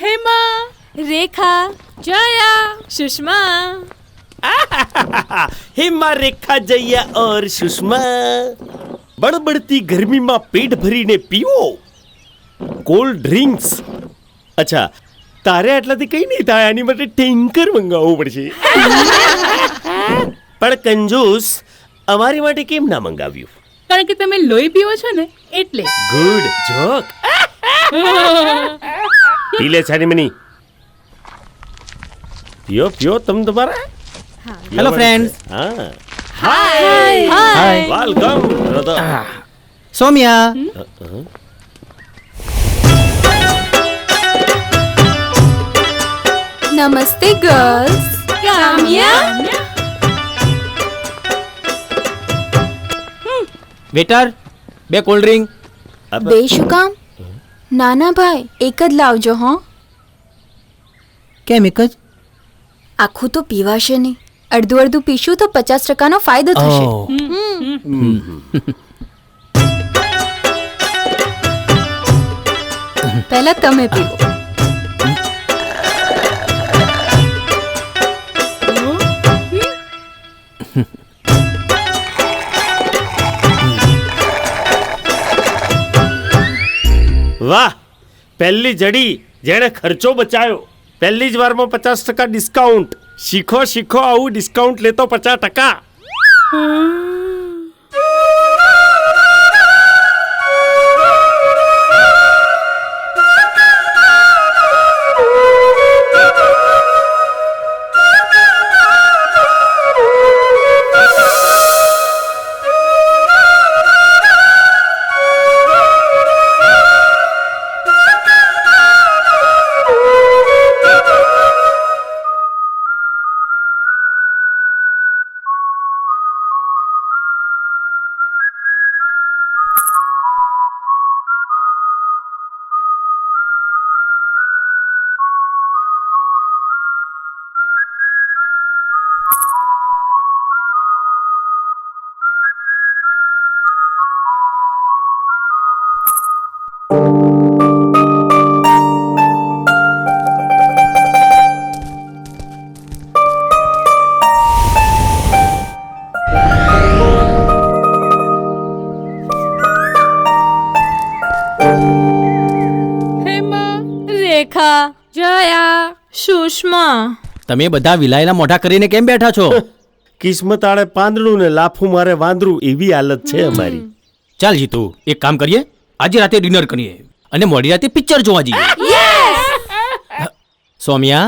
हेमा, रेखा, जया, सुषमा। हेमा, रेखा, जया और सुषमा, બળબડતી ગરમીમાં પેટ ભરીને પીવો કોલ્ડ ડ્રિંક્સ. અચ્છા, તારે આટલાથી કઈ નહીં થાય, આની માટે ટેન્કર મંગાવવું પડશે. પણ કંજૂસ, અમારી માટે કેમ ના મંગાવ્યું? કારણ કે તમે લોહી પીવો છો ને એટલે. Good joke. પી લે છાનીમની, પીઓ પીઓ તમે તમારા. Hello friends. હા, હાય. Welcome brother. સૌમ્યા, નમસ્તે ગર્લ્સ. કામ્યા, વેટર, બે કોલ્ડ ડ્રિંક. બે શું કામ? નાના ભાઈ, એક જ લાવજો. હો, કેમ એક જ? આખું તો પીવાશે નહીં, અડધું અડધું પીશું તો 50% ફાયદો થશે. પહેલા તમે પીવો. વાહ, પહેલી જડી જેણે ખર્ચો બચાવ્યો. પહેલી જ વારમાં 50% ડિસ્કાઉન્ટ. શીખો શીખો, આવું ડિસ્કાઉન્ટ લેતો 50%. हेमा, रेखा, जया, सुषमा. તમે બધા વિલાયેલા મોઢા કરીને કેમ બેઠા છો? કિસ્મત આડે પાંદડું ને લાફું મારે વાંદરું, એવી હાલત છે અમારી. ચાલ જીતુ, એક કામ કરીએ, આજે રાતે ડિનર કરીએ અને મોડી રાતે પિક્ચર જોવા જઈએ. સૌમ્યા,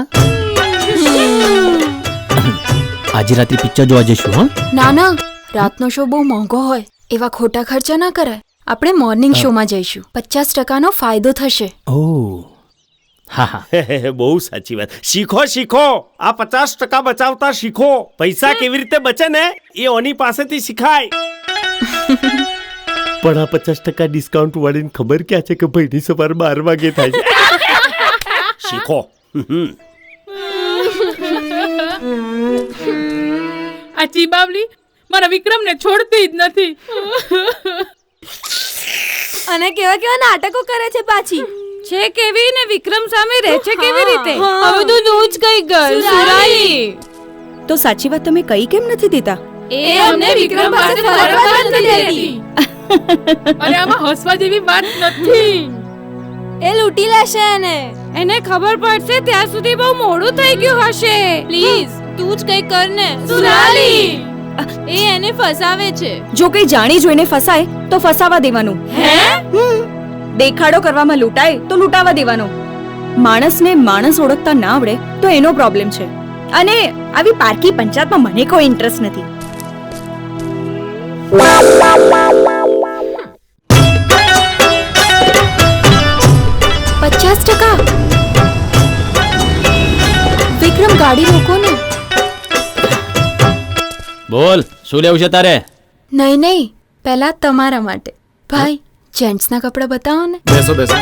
આજે રાત્રે પિક્ચર જોવા જઈશું. હા, ના ના, રાતનો શો બહુ મોંઘો હોય, એવા ખોટા ખર્ચા ના કરાય. આપણે મોર્નિંગ શોમાં જઈશું, 50% ફાયદો થશે. ઓહ, હા હા. બહુ સાચી વાત. શીખો શીખો, આ 50% બચાવતા શીખો. પૈસા કેવી રીતે બચે ને એ ઓની પાસેથી શીખાય. પણ આ 50% ડિસ્કાઉન્ટ વાળીને ખબર ક્યાં છે કે ભાઈની સવાર 12 વાગે થાય છે. શીખો. આ ચીબાવલી મારા વિક્રમને છોડતી જ નથી. અને કેવા કેવા નાટકો કરે છે પાછી. છે કેવી ને વિક્રમ સામે રહે છે કેવી રીતે? હવે તો તું જ કઈ કર. સુરાઈ. તો સાચી વાત તમે કઈ કેમ નથી દેતા? એ અમને વિક્રમ પાસે ફરવા જ નથી દેતી. અરે આમાં હસવા જેવી વાત નથી. એ લૂંટી લેશે એને. એને ખબર પડશે ત્યાં સુધી બહુ મોડું થઈ ગયું હશે. પ્લીઝ તું જ કઈ કર ને. સુરાલી. એ એને ફસાવે છે. જો કઈ જાણી જોઈને ફસાય તો ફસાવા દેવાનું. હે? દેખાડો કરવામાં લૂંટાય તો લૂંટાવા દેવાનો. માણસને માણસ ઓળખતા ના આવડે તો એનો પ્રોબ્લેમ છે. અને આવી પારકી પંચાયતમાં મને કોઈ ઇન્ટરેસ્ટ નથી. વિક્રમ, ગાડી રોકો ને. બોલ, શું લેવું છે તારે? નહીં નહીં, પહેલા તમારા માટે. ભાઈ, જેન્ટ્સના કપડા બતાવો ને. બેસો બેસો.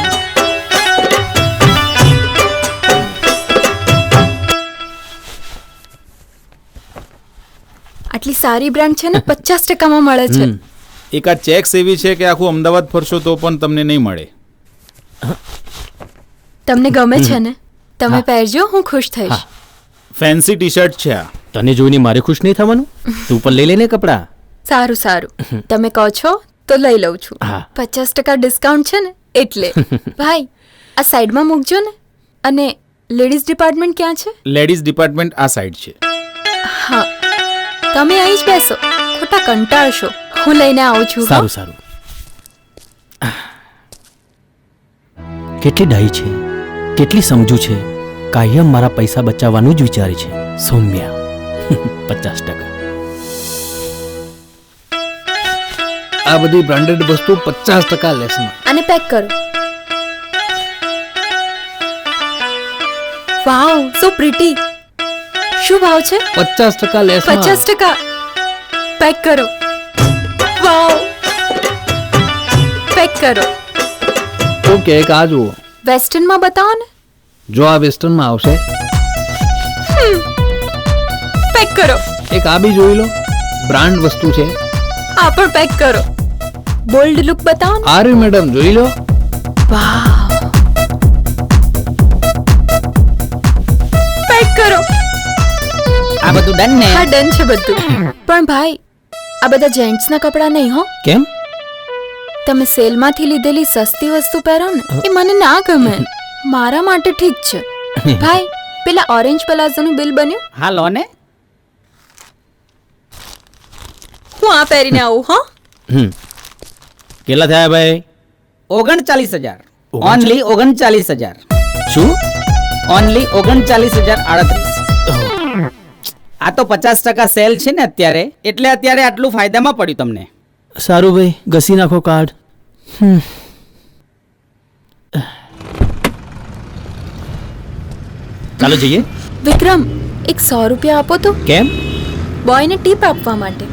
આટલી સારી બ્રાન્ડ છે ને 50% મળે છે. એક આ ચેક્સ એવી છે કે આખું અમદાવાદ ફરશો તો પણ તમને નહીં મળે. તમને ગમે છે ને? તમે હા. પહેરજો, હું ખુશ થઈશ. હા. ફેન્સી ટી શર્ટ છે આ. તને જોઈને મારે ખુશ નહીં થવાનું? તું પણ લઈ લેને કપડાં. સારું સારું, તમે કહો છો તો લઈ લઉં છું. હા. 50% ડિસ્કાઉન્ટ છે ને એટલે. ભાઈ, આ સાઈડમાં મૂકજો ને. અને લેડીઝ ડિપાર્ટમેન્ટ ક્યાં છે? લેડીઝ ડિપાર્ટમેન્ટ આ સાઈડ છે. હા, તમે અહીં જ બેસો, ખોટા કંટાળશો. હું લઈને આવું છું. હો. સારું સારું. કેટલી ડાઈ છે, કેટલી સમજુ છે. કાયમ મારા પૈસા બચાવવાનું જ વિચારે છે. સૌમ્યા 50%. આ બધી બ્રાન્ડેડ વસ્તુ 50% લેસમાં. આને પેક કરો. વાવ, સો પ્રિટી. શું ભાવ છે? 50% લેસમાં. 50%. પેક કરો. વાવ, પેક કરો. ઓકે, એક આ જુઓ. વેસ્ટર્નમાં બતાવો ને. જો આ વેસ્ટર્નમાં આવશે. પેક કરો. એક આ બી જોઈ લો, બ્રાન્ડ વસ્તુ છે. આ પણ પેક કરો. બોલ્ડ લુક બતાવો ને. આ રહ્યું મેડમ, જોઈ લો. વાવ, પેક કરો. આ બધું ડન ને? હા, ડન છે બધું. પણ ભાઈ, આ બધા જેન્ટ્સના કપડાં નહીં હો. કેમ? તમે સેલમાંથી લીધેલી સસ્તી વસ્તુ પહેરો ને, એ મને ના ગમે. મારા માટે ઠીક છે. ભાઈ, પેલા ઓરેન્જ પ્લાઝોનું બિલ બન્યું? હા લો ને. હું આ પહેરીને આવું. હા, કેટલા થયા ભાઈ? 39,000. ઓનલી 39,000. શું? ઓનલી 39,038. આ તો 50% સેલ છે ને અત્યારે, એટલે અત્યારે આટલું ફાયદામાં પડ્યું તમને. સારું ભાઈ, ઘસી નાખો કાર્ડ. ચાલો જઈએ. વિક્રમ, એક 100 રૂપિયા આપો તો. કેમ? બોયને ટીપ આપવા માટે.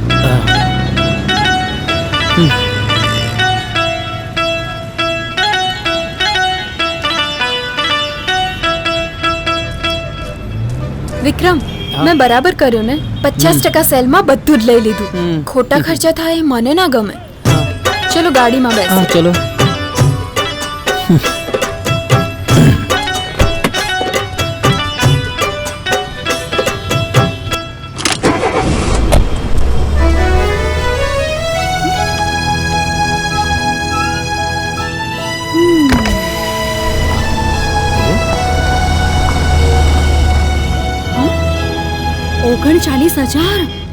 વિક્રમ, મેં બરાબર કર્યું ને? 50% સેલમાં બધું જ લઈ લીધું. ખોટા ખર્ચા થાય એ મને ના ગમે. ચલો ગાડીમાં બેસો. હા ચલો. $39,000.